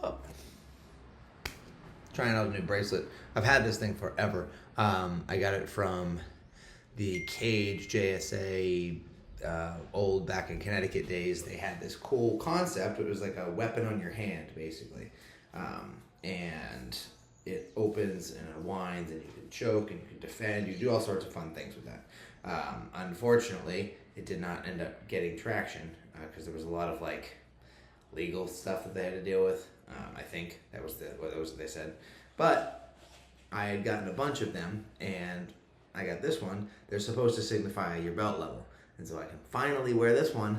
up? Trying out a new bracelet. I've had this thing forever. I got it from the Cage JSA old back in Connecticut days. They had this cool concept. It was like a weapon on your hand, basically. And it opens and it winds and you can choke and you can defend. You do all sorts of fun things with that. Unfortunately, it did not end up getting traction because there was a lot of like legal stuff that they had to deal with. I think that was what they said. But I had gotten a bunch of them, and I got this one. They're supposed to signify your belt level. And so I can finally wear this one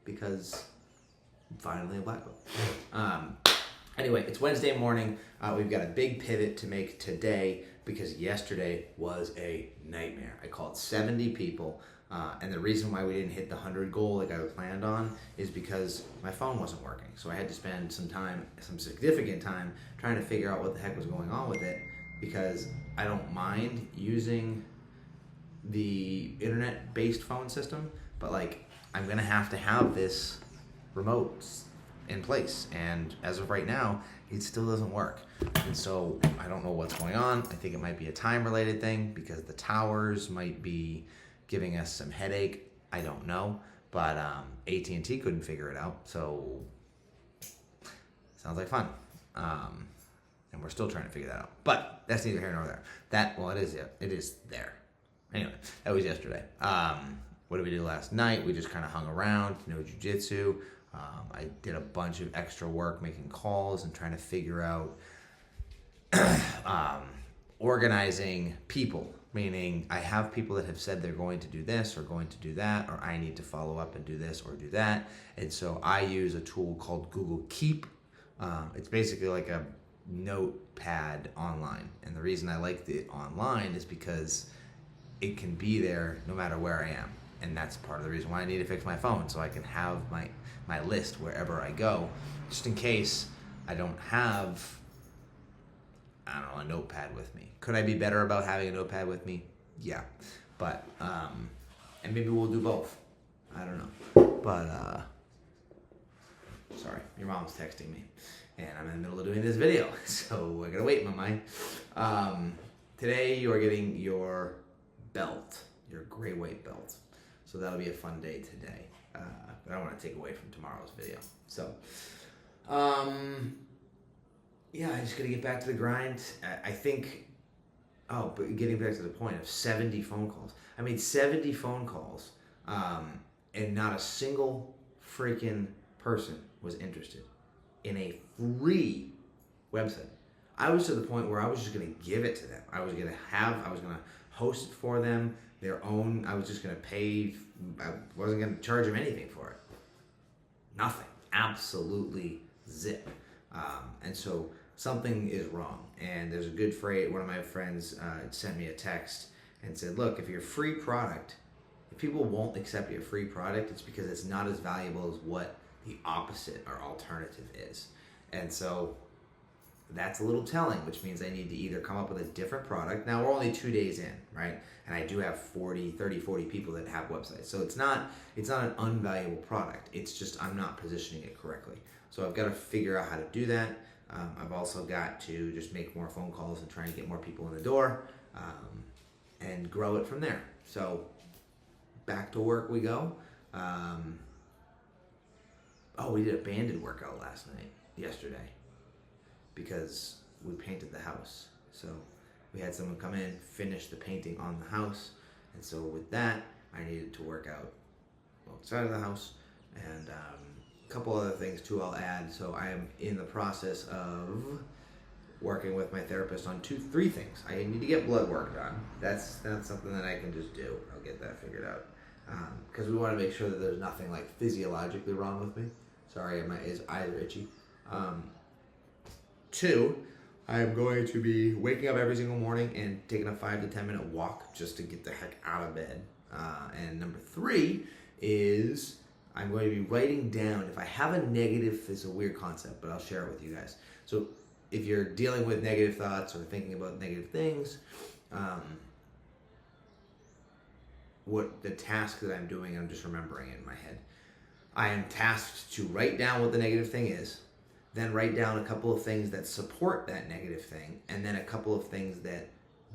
because I'm finally a black belt. Anyway, it's Wednesday morning. We've got a big pivot to make today because yesterday was a nightmare. I called 70 people. And the reason why we didn't hit the 100 goal like I planned on is because my phone wasn't working. So I had to spend some significant time, trying to figure out what the heck was going on with it, because I don't mind using the internet-based phone system, but like I'm gonna have to have this remote in place. And as of right now, it still doesn't work. And so I don't know what's going on. I think it might be a time-related thing because the towers might be giving us some headache. I don't know, but AT&T couldn't figure it out, so sounds like fun. And we're still trying to figure that out, but that's neither here nor there. It is there. Anyway, that was yesterday. What did we do last night? We just kind of hung around, jiu-jitsu. I did a bunch of extra work making calls and trying to figure out organizing people. Meaning I have people that have said they're going to do this or going to do that, or I need to follow up and do this or do that. And so I use a tool called Google Keep. It's basically like a notepad online. And the reason I liked it online is because it can be there no matter where I am. And that's part of the reason why I need to fix my phone, so I can have my list wherever I go, just in case I don't have, a notepad with me. Could I be better about having a notepad with me? Yeah. But, and maybe we'll do both. I don't know. But, sorry, your mom's texting me. And I'm in the middle of doing this video. So I gotta wait, my mind. Today you are getting your belt, your gray weight belt. So that'll be a fun day today. But I don't want to take away from tomorrow's video. So, yeah, I just got to get back to the grind. I think, but getting back to the point of 70 phone calls. I made 70 phone calls, and not a single freaking person was interested in a free website. I was to the point where I was just going to give it to them. I was going to host it for them, their own. I was just going to pay. I wasn't going to charge them anything for it. Nothing. Absolutely zip. And so something is wrong. And there's a good phrase. One of my friends sent me a text and said, look, if your free product, if people won't accept your free product, it's because it's not as valuable as what the opposite or alternative is. And so that's a little telling, which means I need to either come up with a different product. Now, we're only 2 days in, right? And I do have 40 people that have websites. So it's not an unvaluable product. It's just I'm not positioning it correctly. So I've got to figure out how to do that. I've also got to just make more phone calls and try and get more people in the door and grow it from there. So back to work we go. We did a banded workout yesterday, because we painted the house. So we had someone come in, finish the painting on the house. And so with that, I needed to work out outside of the house. And a couple other things too I'll add. So I am in the process of working with my therapist on 3 things. I need to get blood work done. That's something that I can just do. I'll get that figured out. Because we want to make sure that there's nothing like physiologically wrong with me. Sorry, my eyes are itchy. 2, I'm going to be waking up every single morning and taking a 5 to 10 minute walk just to get the heck out of bed. And number 3 is I'm going to be writing down, if I have a negative, it's a weird concept, but I'll share it with you guys. So if you're dealing with negative thoughts or thinking about negative things, what the task that I'm doing, I'm just remembering it in my head. I am tasked to write down what the negative thing is, then write down a couple of things that support that negative thing, and then a couple of things that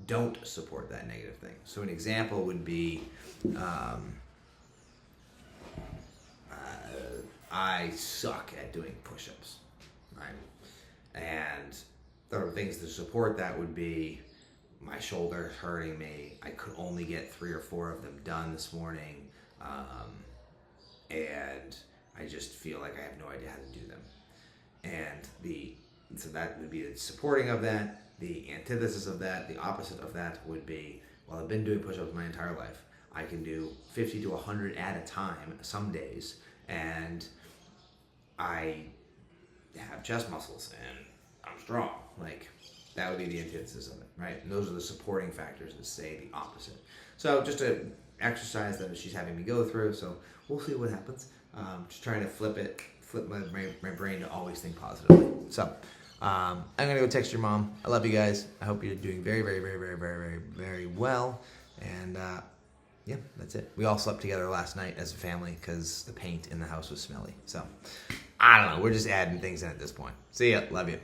don't support that negative thing. So an example would be, I suck at doing push-ups, right? And the things to support that would be, my shoulder's hurting me. I could only get 3 or 4 of them done this morning, and I just feel like I have no idea how to do them. And so that would be the supporting of that. The antithesis of that, the opposite of that would be, well, I've been doing push-ups my entire life. I can do 50 to 100 at a time some days, and I have chest muscles and I'm strong. Like, that would be the antithesis of it, right? And those are the supporting factors that say the opposite. So just an exercise that she's having me go through, so we'll see what happens. Just trying to flip my brain to always think positively. So I'm gonna go text your mom. I love you guys. I hope you're doing very, very, very, very, very, very, very well. And yeah, that's it. We all slept together last night as a family because the paint in the house was smelly. So I don't know. We're just adding things in at this point. See ya. Love you.